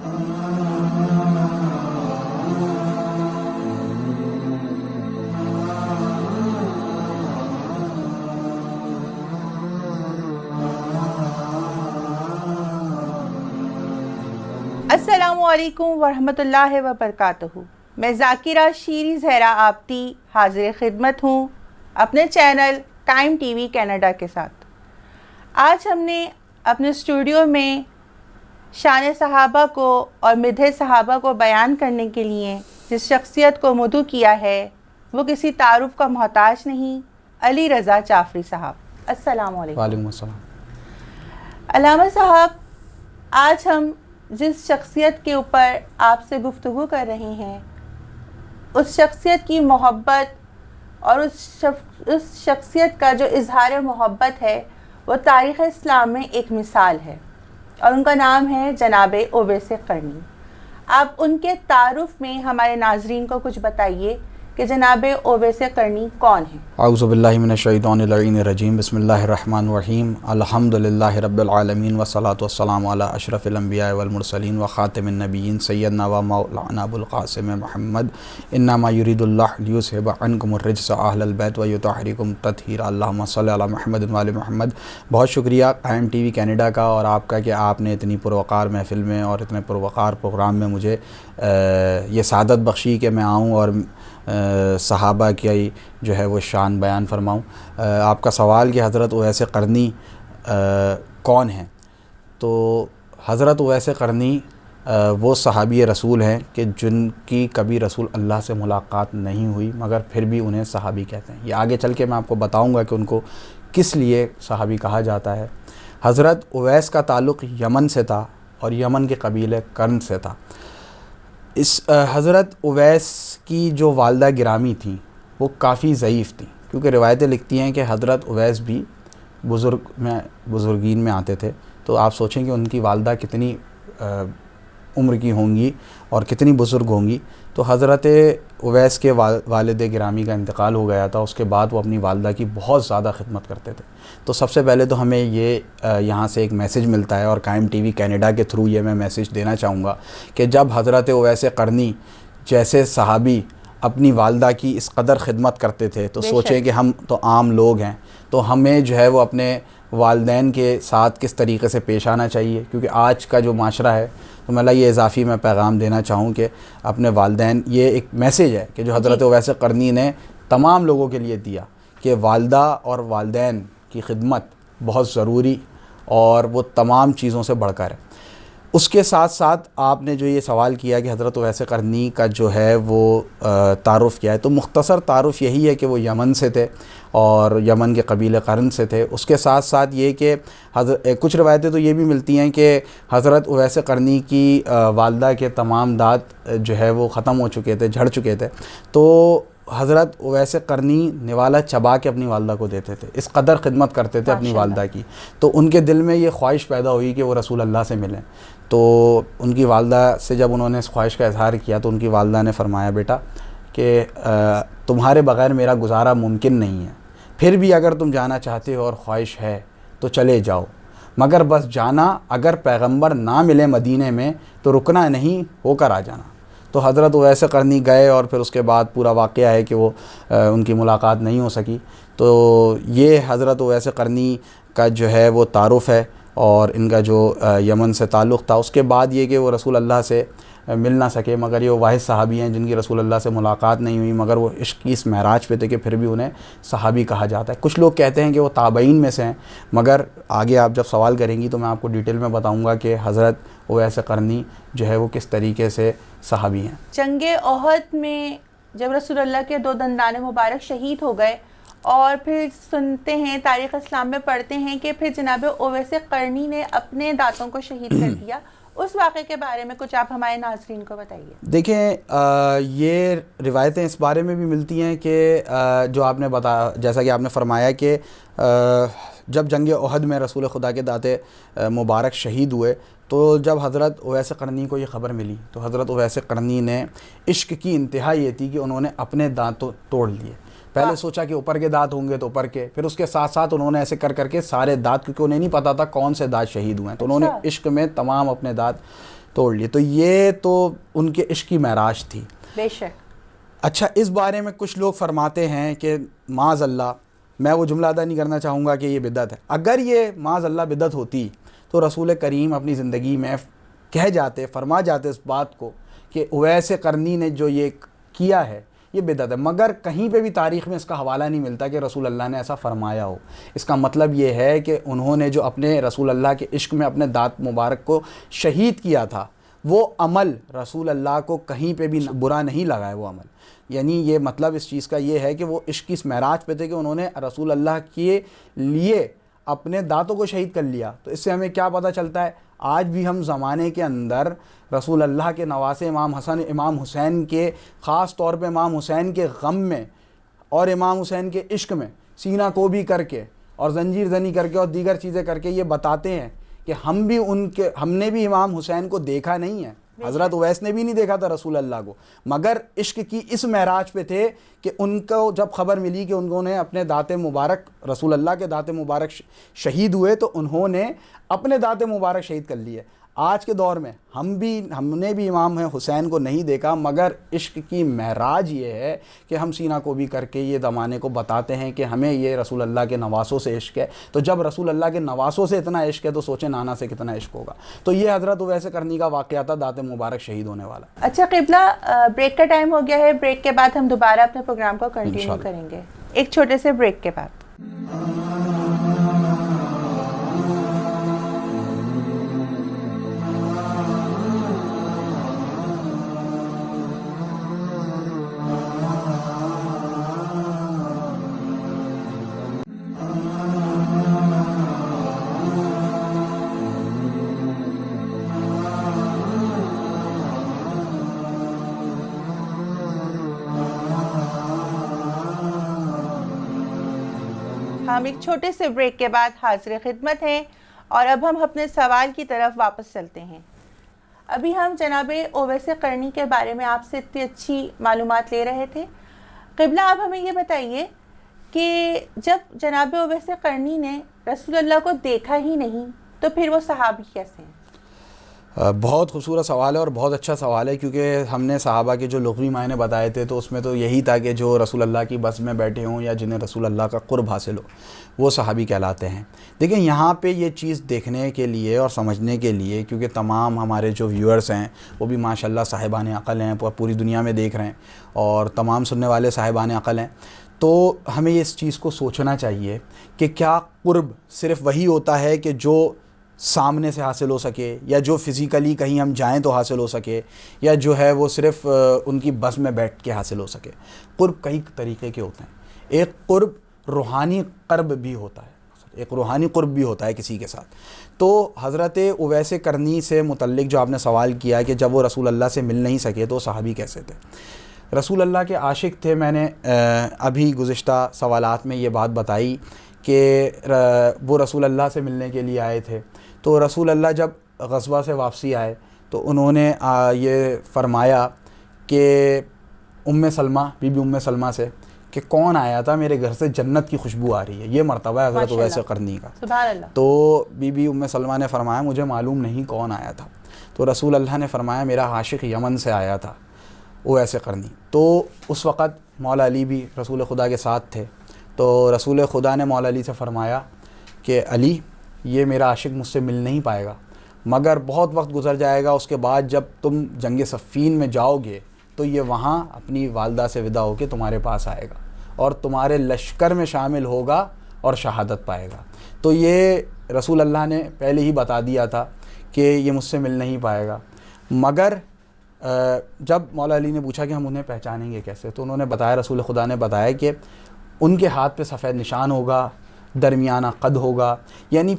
السلام علیکم ورحمۃ اللہ وبرکاتہ۔ میں ذاکرہ شیری زہرا آپتی حاضر خدمت ہوں اپنے channel time T V Canada کے ساتھ۔ آج ہم نے اپنے اسٹوڈیو میں شان صحابہ کو اور مدح صحابہ کو بیان کرنے کے لیے جس شخصیت کو مدعو کیا ہے وہ کسی تعارف کا محتاج نہیں، علی رضا جعفری صاحب۔ السلام علیکم۔ وعلیکم السلام۔ علامہ صاحب، آج ہم جس شخصیت کے اوپر آپ سے گفتگو کر رہے ہیں اس شخصیت کی محبت اور اس شخصیت کا جو اظہار محبت ہے وہ تاریخ اسلام میں ایک مثال ہے، اور ان کا نام ہے جناب اویس قرنی۔ آپ ان کے تعارف میں ہمارے ناظرین کو کچھ بتائیے کہ جناب اویس قرنی کون ہیں؟ اعوذ باللہ من الشیطان اللعین الرجیم، بسم اللہ الرحمن الرحیم، الحمدللہ رب العالمین والصلاة والسلام علی اشرف الانبیاء والمرسلین وخاتم النبیین سیدنا و مولانا ابو القاسم محمد، انما یرید اللہ لیذھب عنکم الرجس اہل البیت ویطہرکم تطہیرا، اللہم صلی علی محمد وآل محمد۔ بہت شکریہ ٹائم ٹی وی کینیڈا کا اور آپ کا کہ آپ نے اتنی پروقار محفل میں اور اتنے پروقار پروگرام میں مجھے یہ سعادت بخشی کہ میں آؤں اور صحابہ کی جو ہے وہ شان بیان فرماؤں۔ آپ کا سوال کہ حضرت اویس قرنی کون ہیں، تو حضرت اویس قرنی وہ صحابی رسول ہیں کہ جن کی کبھی رسول اللہ سے ملاقات نہیں ہوئی مگر پھر بھی انہیں صحابی کہتے ہیں۔ یہ آگے چل کے میں آپ کو بتاؤں گا کہ ان کو کس لیے صحابی کہا جاتا ہے۔ حضرت اویس کا تعلق یمن سے تھا اور یمن کے قبیلے قرن سے تھا۔ اس حضرت اویس کی جو والدہ گرامی تھیں وہ کافی ضعیف تھیں، کیونکہ روایتیں لکھتی ہیں کہ حضرت اویس بھی بزرگین میں آتے تھے، تو آپ سوچیں کہ ان کی والدہ کتنی عمر کی ہوں گی اور کتنی بزرگ ہوں گی۔ تو حضرت اویس کے والد گرامی کا انتقال ہو گیا تھا، اس کے بعد وہ اپنی والدہ کی بہت زیادہ خدمت کرتے تھے۔ تو سب سے پہلے تو ہمیں یہ یہاں سے ایک میسج ملتا ہے، اور ٹائم ٹی وی کینیڈا کے تھرو یہ میں میسج دینا چاہوں گا کہ جب حضرت اویس قرنی جیسے صحابی اپنی والدہ کی اس قدر خدمت کرتے تھے تو سوچیں کہ ہم تو عام لوگ ہیں، تو ہمیں جو ہے وہ اپنے والدین کے ساتھ کس طریقے سے پیش آنا چاہیے، کیونکہ آج کا جو معاشرہ ہے تو میں یہ اضافی میں پیغام دینا چاہوں کہ اپنے والدین، یہ ایک میسیج ہے کہ جو حضرت اویس قرنی نے تمام لوگوں کے لیے دیا کہ والدہ اور والدین کی خدمت بہت ضروری اور وہ تمام چیزوں سے بڑھ کر ہے۔ اس کے ساتھ ساتھ آپ نے جو یہ سوال کیا کہ حضرت اویس قرنی کا جو ہے وہ تعارف کیا ہے، تو مختصر تعارف یہی ہے کہ وہ یمن سے تھے اور یمن کے قبیلے قرن سے تھے۔ اس کے ساتھ ساتھ یہ کہ کچھ روایتیں تو یہ بھی ملتی ہیں کہ حضرت اویس قرنی کی والدہ کے تمام دانت جو ہے وہ ختم ہو چکے تھے، جھڑ چکے تھے، تو حضرت اویس قرنی نوالا چبا کے اپنی والدہ کو دیتے تھے، اس قدر خدمت کرتے تھے اپنی والدہ کی۔ تو ان کے دل میں یہ خواہش پیدا ہوئی کہ وہ رسول اللہ سے ملیں، تو ان کی والدہ سے جب انہوں نے اس خواہش کا اظہار کیا تو ان کی والدہ نے فرمایا بیٹا کہ تمہارے بغیر میرا گزارا ممکن نہیں ہے، پھر بھی اگر تم جانا چاہتے ہو اور خواہش ہے تو چلے جاؤ، مگر بس جانا، اگر پیغمبر نہ ملے مدینے میں تو رکنا نہیں، ہو کر آ جانا۔ تو حضرت اویس قرنی گئے اور پھر اس کے بعد پورا واقعہ ہے کہ وہ ان کی ملاقات نہیں ہو سکی۔ تو یہ حضرت اویس قرنی کا جو ہے وہ تعارف ہے اور ان کا جو یمن سے تعلق تھا۔ اس کے بعد یہ کہ وہ رسول اللہ سے مل نہ سکے، مگر یہ واحد صحابی ہیں جن کی رسول اللہ سے ملاقات نہیں ہوئی، مگر وہ عشق کی اس معراج پہ تھے کہ پھر بھی انہیں صحابی کہا جاتا ہے۔ کچھ لوگ کہتے ہیں کہ وہ تابعین میں سے ہیں، مگر آگے آپ جب سوال کریں گی تو میں آپ کو ڈیٹیل میں بتاؤں گا کہ حضرت اویس قرنی جو ہے وہ کس طریقے سے صحابی ہیں۔ جنگ احد میں جب رسول اللہ کے 2 دندان مبارک شہید ہو گئے، اور پھر سنتے ہیں تاریخ اسلام میں پڑھتے ہیں کہ پھر جناب اویس قرنی نے اپنے دانتوں کو شہید کر دیا، اس واقعے کے بارے میں کچھ آپ ہمارے ناظرین کو بتائیے۔ دیکھیں، یہ روایتیں اس بارے میں بھی ملتی ہیں کہ جو آپ نے بتایا، جیسا کہ آپ نے فرمایا کہ جب جنگ احد میں رسول خدا کے دانت مبارک شہید ہوئے تو جب حضرت اویس قرنی کو یہ خبر ملی تو حضرت اویس قرنی نے عشق کی انتہا یہ تھی کہ انہوں نے اپنے دانت توڑ لیے۔ پہلے سوچا کہ اوپر کے دانت ہوں گے تو اوپر کے، پھر اس کے ساتھ ساتھ انہوں نے ایسے کر کے سارے دانت، کیونکہ انہیں نہیں پتا تھا کون سے دانت شہید ہوئے ہیں، تو انہوں نے عشق میں تمام اپنے دانت توڑ لیے. تو یہ تو ان کے عشق کی معراج تھی. بے شک. اچھا اس بارے میں کچھ لوگ فرماتے ہیں کہ معاذ اللہ، میں وہ جملہ ادا نہیں کرنا چاہوں گا کہ یہ بدعت ہے. اگر یہ معاذ اللہ بدعت ہوتی تو رسول کریم اپنی زندگی میں کہہ جاتے، فرما جاتے اس بات کو کہ اویس قرنی نے جو یہ کیا ہے یہ بدعت ہے. مگر کہیں پہ بھی تاریخ میں اس کا حوالہ نہیں ملتا کہ رسول اللہ نے ایسا فرمایا ہو. اس کا مطلب یہ ہے کہ انہوں نے جو اپنے رسول اللہ کے عشق میں اپنے دانت مبارک کو شہید کیا تھا، وہ عمل رسول اللہ کو کہیں پہ بھی برا نہیں لگا ہے وہ عمل. یعنی یہ مطلب اس چیز کا یہ ہے کہ وہ عشق کی اس معراج پہ تھے کہ انہوں نے رسول اللہ کے لیے اپنے دانتوں کو شہید کر لیا. تو اس سے ہمیں کیا پتہ چلتا ہے؟ آج بھی ہم زمانے کے اندر رسول اللہ کے نواسے امام حسن امام حسین کے، خاص طور پہ امام حسین کے غم میں اور امام حسین کے عشق میں سینہ کو بھی کر کے اور زنجیر زنی کر کے اور دیگر چیزیں کر کے یہ بتاتے ہیں کہ ہم نے بھی امام حسین کو دیکھا نہیں ہے. حضرت اویس نے بھی نہیں دیکھا تھا رسول اللہ کو، مگر عشق کی اس معراج پہ تھے کہ ان کو جب خبر ملی کہ انہوں نے اپنے دانت مبارک، رسول اللہ کے دانت مبارک شہید ہوئے، تو انہوں نے اپنے دانت مبارک شہید کر لیے. آج کے دور میں ہم نے بھی امام حسین کو نہیں دیکھا، مگر عشق کی معراج یہ ہے کہ ہم سینہ کو بھی کر کے یہ زمانے کو بتاتے ہیں کہ ہمیں یہ رسول اللہ کے نواسوں سے عشق ہے. تو جب رسول اللہ کے نواسوں سے اتنا عشق ہے تو سوچیں نانا سے کتنا عشق ہوگا. تو یہ حضرت اویس قرنی کا واقعہ تھا، دانت مبارک شہید ہونے والا. اچھا قبلہ، بریک کا ٹائم ہو گیا ہے. بریک کے بعد ہم دوبارہ اپنے پروگرام کو کنٹینیو کریں گے ایک چھوٹے سے بریک کے بعد. ہم ایک چھوٹے سے بریک کے بعد حاضر خدمت ہیں اور اب ہم اپنے سوال کی طرف واپس چلتے ہیں. ابھی ہم جناب اویس قرنی کے بارے میں آپ سے اتنی اچھی معلومات لے رہے تھے. قبلہ آپ ہمیں یہ بتائیے کہ جب جناب اویس قرنی نے رسول اللہ کو دیکھا ہی نہیں تو پھر وہ صحابی کیسے ہیں؟ بہت خوبصورت سوال ہے اور بہت اچھا سوال ہے، کیونکہ ہم نے صحابہ کے جو لغوی معنی بتائے تھے تو اس میں تو یہی تھا کہ جو رسول اللہ کی بس میں بیٹھے ہوں یا جنہیں رسول اللہ کا قرب حاصل ہو وہ صحابی کہلاتے ہیں. دیکھیں یہاں پہ یہ چیز دیکھنے کے لیے اور سمجھنے کے لیے، کیونکہ تمام ہمارے جو ویورز ہیں وہ بھی ماشاءاللہ صاحبان عقل ہیں، پوری دنیا میں دیکھ رہے ہیں اور تمام سننے والے صاحبان عقل ہیں، تو ہمیں اس چیز کو سوچنا چاہیے کہ کیا قرب صرف وہی ہوتا ہے کہ جو سامنے سے حاصل ہو سکے، یا جو فزیکلی کہیں ہم جائیں تو حاصل ہو سکے، یا جو ہے وہ صرف ان کی بس میں بیٹھ کے حاصل ہو سکے. قرب کئی طریقے کے ہوتے ہیں. ایک قرب روحانی قرب بھی ہوتا ہے، ایک روحانی قرب بھی ہوتا ہے کسی کے ساتھ. تو حضرت اویس قرنی سے متعلق جو آپ نے سوال کیا کہ جب وہ رسول اللہ سے مل نہیں سکے تو صحابی کیسے تھے؟ رسول اللہ کے عاشق تھے. میں نے ابھی گزشتہ سوالات میں یہ بات بتائی کہ وہ رسول اللہ سے ملنے کے لیے آئے تھے. تو رسول اللہ جب غزوہ سے واپسی آئے تو انہوں نے یہ فرمایا کہ ام سلمہ، بی بی ام سلمہ سے کہ کون آیا تھا میرے گھر سے، جنت کی خوشبو آ رہی ہے. یہ مرتبہ ہے حضرت اویس قرنی کا. سبحان اللہ. تو بی بی ام سلمہ نے فرمایا مجھے معلوم نہیں کون آیا تھا. تو رسول اللہ نے فرمایا میرا عاشق یمن سے آیا تھا اویس قرنی. تو اس وقت مولا علی بھی رسول خدا کے ساتھ تھے. تو رسول خدا نے مولا علی سے فرمایا کہ علی یہ میرا عاشق مجھ سے مل نہیں پائے گا، مگر بہت وقت گزر جائے گا، اس کے بعد جب تم جنگ صفین میں جاؤ گے تو یہ وہاں اپنی والدہ سے ودا ہو کے تمہارے پاس آئے گا اور تمہارے لشکر میں شامل ہوگا اور شہادت پائے گا. تو یہ رسول اللہ نے پہلے ہی بتا دیا تھا کہ یہ مجھ سے مل نہیں پائے گا. مگر جب مولا علی نے پوچھا کہ ہم انہیں پہچانیں گے کیسے، تو انہوں نے بتایا، رسول خدا نے بتایا کہ ان کے ہاتھ پہ سفید نشان ہوگا، درمیانہ قد ہوگا. یعنی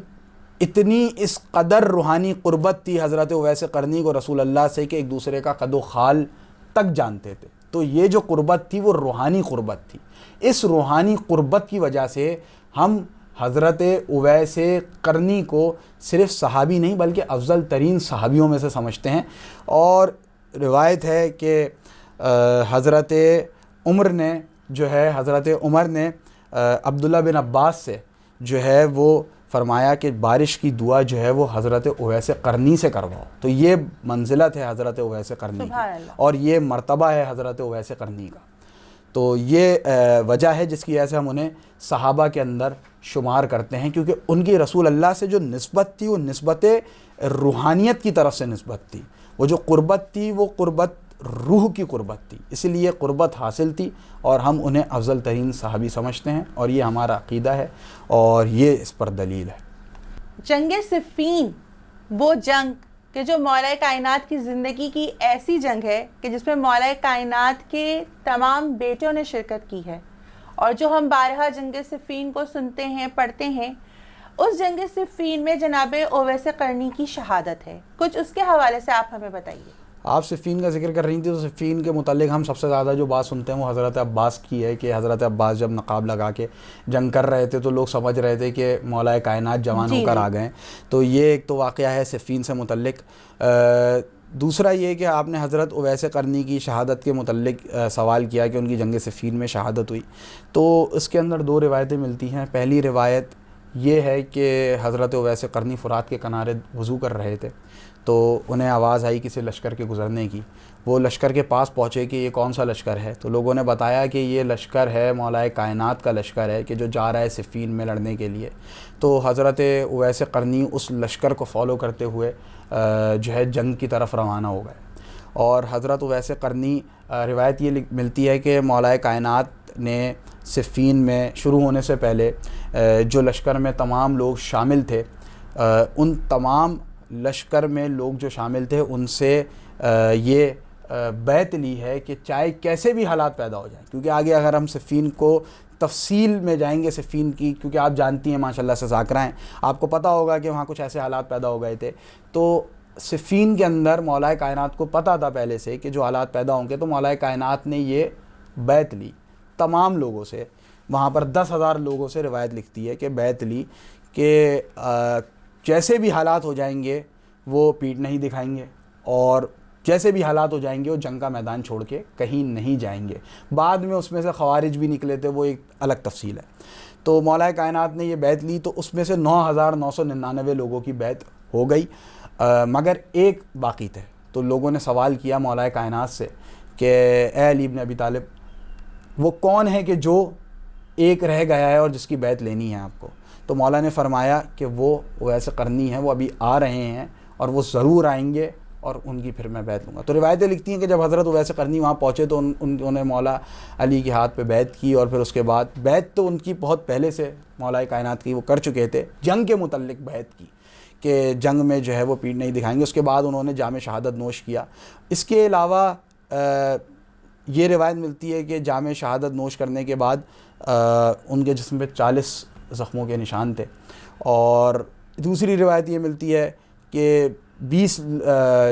اتنی اس قدر روحانی قربت تھی حضرت اویس قرنی کو رسول اللہ سے کہ ایک دوسرے کا قد و خال تک جانتے تھے. تو یہ جو قربت تھی وہ روحانی قربت تھی. اس روحانی قربت کی وجہ سے ہم حضرت اویس قرنی کو صرف صحابی نہیں بلکہ افضل ترین صحابیوں میں سے سمجھتے ہیں. اور روایت ہے کہ حضرت عمر نے عبداللہ بن عباس سے جو ہے وہ فرمایا کہ بارش کی دعا جو ہے وہ حضرت اویس قرنی سے کرواؤ. تو یہ منزلت ہے حضرت اویس قرنی کی اور یہ مرتبہ ہے حضرت اویس قرنی کا. تو یہ وجہ ہے جس کی وجہ سے ہم انہیں صحابہ کے اندر شمار کرتے ہیں, کیونکہ ان کی رسول اللہ سے جو نسبت تھی وہ نسبت روحانیت کی طرف سے نسبت تھی. وہ جو قربت تھی وہ قربت روح کی قربت تھی, اس لیے قربت حاصل تھی اور ہم انہیں افضل ترین صحابی سمجھتے ہیں, اور یہ ہمارا عقیدہ ہے اور یہ اس پر دلیل ہے. جنگ صفین وہ جنگ کہ جو مولا کائنات کی زندگی کی ایسی جنگ ہے کہ جس میں مولا کائنات کے تمام بیٹوں نے شرکت کی ہے, اور جو ہم بارہا جنگ صفین کو سنتے ہیں پڑھتے ہیں, اس جنگ صفین میں جناب اویس قرنی کی شہادت ہے. کچھ اس کے حوالے سے آپ ہمیں بتائیے. آپ صفین کا ذکر کر رہی تھی, تو صفین کے متعلق ہم سب سے زیادہ جو بات سنتے ہیں وہ حضرت عباس کی ہے کہ حضرت عباس جب نقاب لگا کے جنگ کر رہے تھے تو لوگ سمجھ رہے تھے کہ مولا کائنات جوان ہو کر آ گئے. تو یہ ایک تو واقعہ ہے صفین سے متعلق. دوسرا یہ کہ آپ نے حضرت اویس قرنی کی شہادت کے متعلق سوال کیا کہ ان کی جنگ صفین میں شہادت ہوئی. تو اس کے اندر دو روایتیں ملتی ہیں. پہلی روایت یہ ہے کہ حضرت اویس قرنی فرات کے کنارے وضو کر رہے تھے, تو انہیں آواز آئی کسی لشکر کے گزرنے کی. وہ لشکر کے پاس پہنچے کہ یہ کون سا لشکر ہے, تو لوگوں نے بتایا کہ یہ لشکر ہے مولا کائنات کا لشکر ہے کہ جو جا رہا ہے صفین میں لڑنے کے لیے. تو حضرت اویس قرنی اس لشکر کو فالو کرتے ہوئے جو ہے جنگ کی طرف روانہ ہو گئے. اور حضرت اویس قرنی روایت یہ ملتی ہے کہ مولا کائنات نے صفین میں شروع ہونے سے پہلے جو لشکر میں تمام لوگ شامل تھے, ان تمام لشکر میں لوگ جو شامل تھے ان سے یہ بیعت لی ہے کہ چاہے کیسے بھی حالات پیدا ہو جائیں, کیونکہ آگے اگر ہم صفین کو تفصیل میں جائیں گے صفین کی, کیونکہ آپ جانتی ہیں ماشاءاللہ سے ذاکرہ ہیں, آپ کو پتہ ہوگا کہ وہاں کچھ ایسے حالات پیدا ہو گئے تھے. تو صفین کے اندر مولا کائنات کو پتہ تھا پہلے سے کہ جو حالات پیدا ہوں گے, تو مولا کائنات نے یہ بیعت لی تمام لوگوں سے. وہاں پر 10,000 لوگوں سے روایت لکھتی ہے کہ بیعت لی کہ جیسے بھی حالات ہو جائیں گے وہ پیٹھ نہیں دکھائیں گے, اور جیسے بھی حالات ہو جائیں گے وہ جنگ کا میدان چھوڑ کے کہیں نہیں جائیں گے. بعد میں اس میں سے خوارج بھی نکلے تھے, وہ ایک الگ تفصیل ہے. تو مولا کائنات نے یہ بیعت لی, تو اس میں سے 9,999 لوگوں کی بیعت ہو گئی, مگر ایک باقی تھے. تو لوگوں نے سوال کیا مولا کائنات سے کہ اے علی ابن ابی طالب, وہ کون ہے کہ جو ایک رہ گیا ہے اور جس کی بیعت لینی ہے آپ کو؟ تو مولا نے فرمایا کہ وہ اویس قرنی ہیں, وہ ابھی آ رہے ہیں اور وہ ضرور آئیں گے اور ان کی پھر میں بیعت لوں گا. تو روایتیں لکھتی ہیں کہ جب حضرت اویس قرنی وہاں پہنچے تو انہوں نے مولا علی کے ہاتھ پہ بیعت کی, اور پھر اس کے بعد بیعت تو ان کی بہت پہلے سے مولا کائنات کی وہ کر چکے تھے, جنگ کے متعلق بیعت کی کہ جنگ میں جو ہے وہ پیٹھ نہیں دکھائیں گے. اس کے بعد انہوں نے جام شہادت نوش کیا. اس کے علاوہ یہ روایت ملتی ہے کہ جام شہادت نوش کرنے کے بعد ان کے جسم پہ 40 زخموں کے نشان تھے. اور دوسری روایت یہ ملتی ہے کہ 20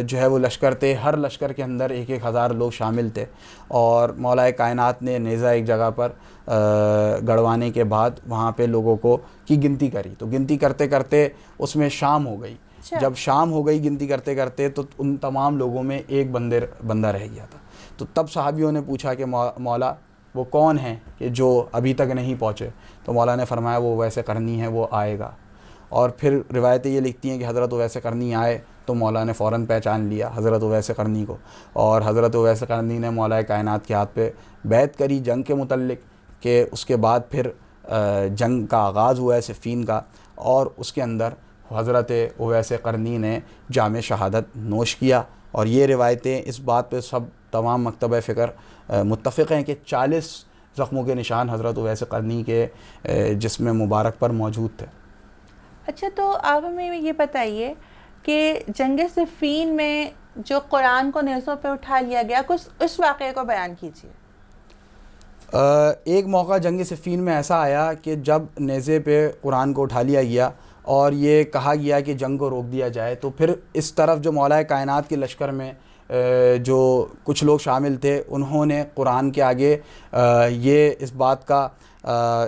جو ہے وہ لشکر تھے, ہر لشکر کے اندر 1,000 لوگ شامل تھے, اور مولا کائنات نے نیزہ ایک جگہ پر گڑوانے کے بعد وہاں پہ لوگوں کو کی گنتی کری. تو گنتی کرتے کرتے اس میں شام ہو گئی. جب شام ہو گئی گنتی کرتے کرتے, تو ان تمام لوگوں میں ایک بندہ رہ گیا تھا. تو تب صحابیوں نے پوچھا کہ مولا وہ کون ہے کہ جو ابھی تک نہیں پہنچے؟ تو مولا نے فرمایا وہ اویس قرنی ہے, وہ آئے گا. اور پھر روایتیں یہ لکھتی ہیں کہ حضرت اویس قرنی آئے تو مولا نے فوراً پہچان لیا حضرت اویس قرنی کو, اور حضرت اویس قرنی نے مولا کائنات کے ہاتھ پہ بیعت کری جنگ کے متعلق کہ اس کے بعد پھر جنگ کا آغاز ہوا ہے صفین کا, اور اس کے اندر حضرت اویس قرنی نے جام شہادت نوش کیا. اور یہ روایتیں اس بات پہ سب تمام مکتبہ فکر متفق ہیں کہ 40 زخموں کے نشان حضرت اویس قرنی کے جسم مبارک پر موجود تھے. اچھا, تو آپ ہمیں یہ بتائیے کہ جنگ صفین میں جو قرآن کو نیزوں پہ اٹھا لیا گیا, کچھ اس واقعے کو بیان کیجیے. ایک موقع جنگ صفین میں ایسا آیا کہ جب نیزے پہ قرآن کو اٹھا لیا گیا اور یہ کہا گیا کہ جنگ کو روک دیا جائے, تو پھر اس طرف جو مولا کائنات کے لشکر میں جو کچھ لوگ شامل تھے انہوں نے قرآن کے آگے یہ اس بات کا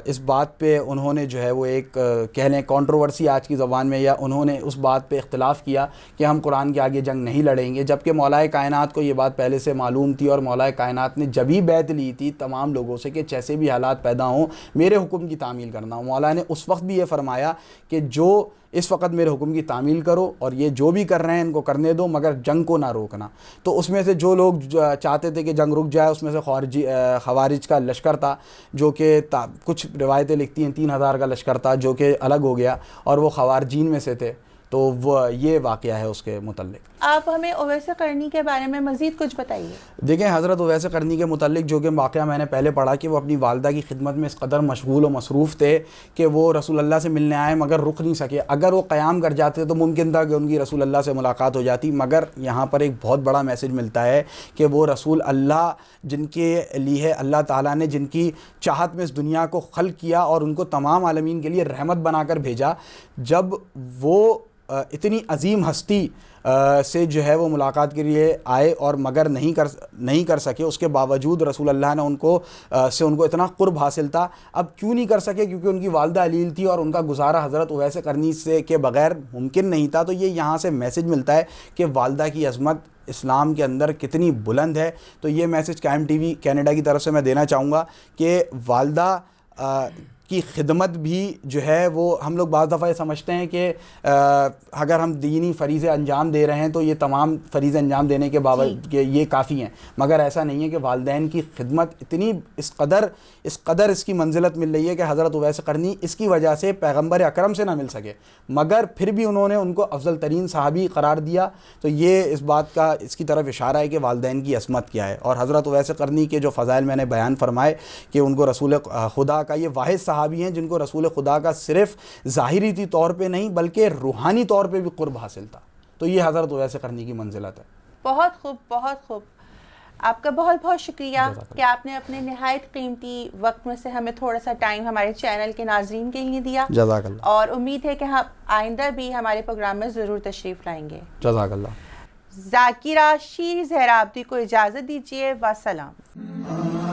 اس بات پہ انہوں نے جو ہے وہ ایک کہہ لیں کنٹروورسی آج کی زبان میں، یا انہوں نے اس بات پہ اختلاف کیا کہ ہم قرآن کے آگے جنگ نہیں لڑیں گے، جبکہ مولا کائنات کو یہ بات پہلے سے معلوم تھی، اور مولا کائنات نے جبھی بیعت لی تھی تمام لوگوں سے کہ جیسے بھی حالات پیدا ہوں میرے حکم کی تعمیل کرنا ہو۔ مولا نے اس وقت بھی یہ فرمایا کہ جو اس وقت میرے حکم کی تعمیل کرو، اور یہ جو بھی کر رہے ہیں ان کو کرنے دو، مگر جنگ کو نہ روکنا۔ تو اس میں سے جو لوگ چاہتے تھے کہ جنگ رک جائے، اس میں سے خوارج کا لشکر تھا، جو کہ کچھ روایتیں لکھتی ہیں 3000 کا لشکر تھا، جو کہ الگ ہو گیا، اور وہ خوارجین میں سے تھے۔ تو وہ یہ واقعہ ہے اس کے متعلق۔ آپ ہمیں اویس قرنی کے بارے میں مزید کچھ بتائیے۔ دیکھیں حضرت اویس قرنی کے متعلق جو کہ واقعہ میں نے پہلے پڑھا کہ وہ اپنی والدہ کی خدمت میں اس قدر مشغول و مصروف تھے کہ وہ رسول اللہ سے ملنے آئے مگر رک نہیں سکے۔ اگر وہ قیام کر جاتے تو ممکن تھا کہ ان کی رسول اللہ سے ملاقات ہو جاتی، مگر یہاں پر ایک بہت بڑا میسج ملتا ہے کہ وہ رسول اللہ جن کے لیے اللہ تعالیٰ نے جن کی چاہت میں اس دنیا کو خلق کیا اور ان کو تمام عالمین کے لیے رحمت بنا کر بھیجا، جب وہ اتنی عظیم ہستی سے جو ہے وہ ملاقات کے لیے آئے اور مگر نہیں کر سکے، اس کے باوجود رسول اللہ نے ان کو اتنا قرب حاصل تھا۔ اب کیوں نہیں کر سکے؟ کیونکہ ان کی والدہ علیل تھی اور ان کا گزارا حضرت اویس قرنی سے کے بغیر ممکن نہیں تھا۔ تو یہ یہاں سے میسج ملتا ہے کہ والدہ کی عظمت اسلام کے اندر کتنی بلند ہے۔ تو یہ میسج قائم ٹی وی کینیڈا کی طرف سے میں دینا چاہوں گا کہ والدہ کی خدمت بھی جو ہے وہ ہم لوگ بعض دفعہ یہ سمجھتے ہیں کہ اگر ہم دینی فریضے انجام دے رہے ہیں تو یہ تمام فریضے انجام دینے کے باوجود یہ کافی ہیں، مگر ایسا نہیں ہے۔ کہ والدین کی خدمت اتنی اس قدر اس کی منزلت مل رہی ہے کہ حضرت اویس قرنی اس کی وجہ سے پیغمبر اکرم سے نہ مل سکے، مگر پھر بھی انہوں نے ان کو افضل ترین صحابی قرار دیا۔ تو یہ اس بات کا اس کی طرف اشارہ ہے کہ والدین کی عصمت کیا ہے۔ اور حضرت اویس قرنی کے جو فضائل میں نے بیان فرمائے کہ ان کو رسول خدا کا یہ واحد صحابی ہیں جن کو رسول خدا کا صرف ظاہری طور پہ نہیں بلکہ روحانی طور پہ بھی قرب حاصل تھا۔ تو یہ حضرت اویس قرنی کی منزلت ہے۔ بہت خوب، بہت خوب۔ آپ کا بہت بہت شکریہ کہ آپ نے اپنے نہایت قیمتی وقت میں سے ہمیں تھوڑا سا ٹائم ہمارے چینل کے ناظرین کے لیے دیا۔ جزاک اللہ۔ اور امید ہے کہ ہم آئندہ بھی ہمارے پروگرام میں ضرور تشریف لائیں گے۔ جزاک اللہ۔ ذاکرہ شیر زہرا عابدی کو اجازت دیجیے، والسلام۔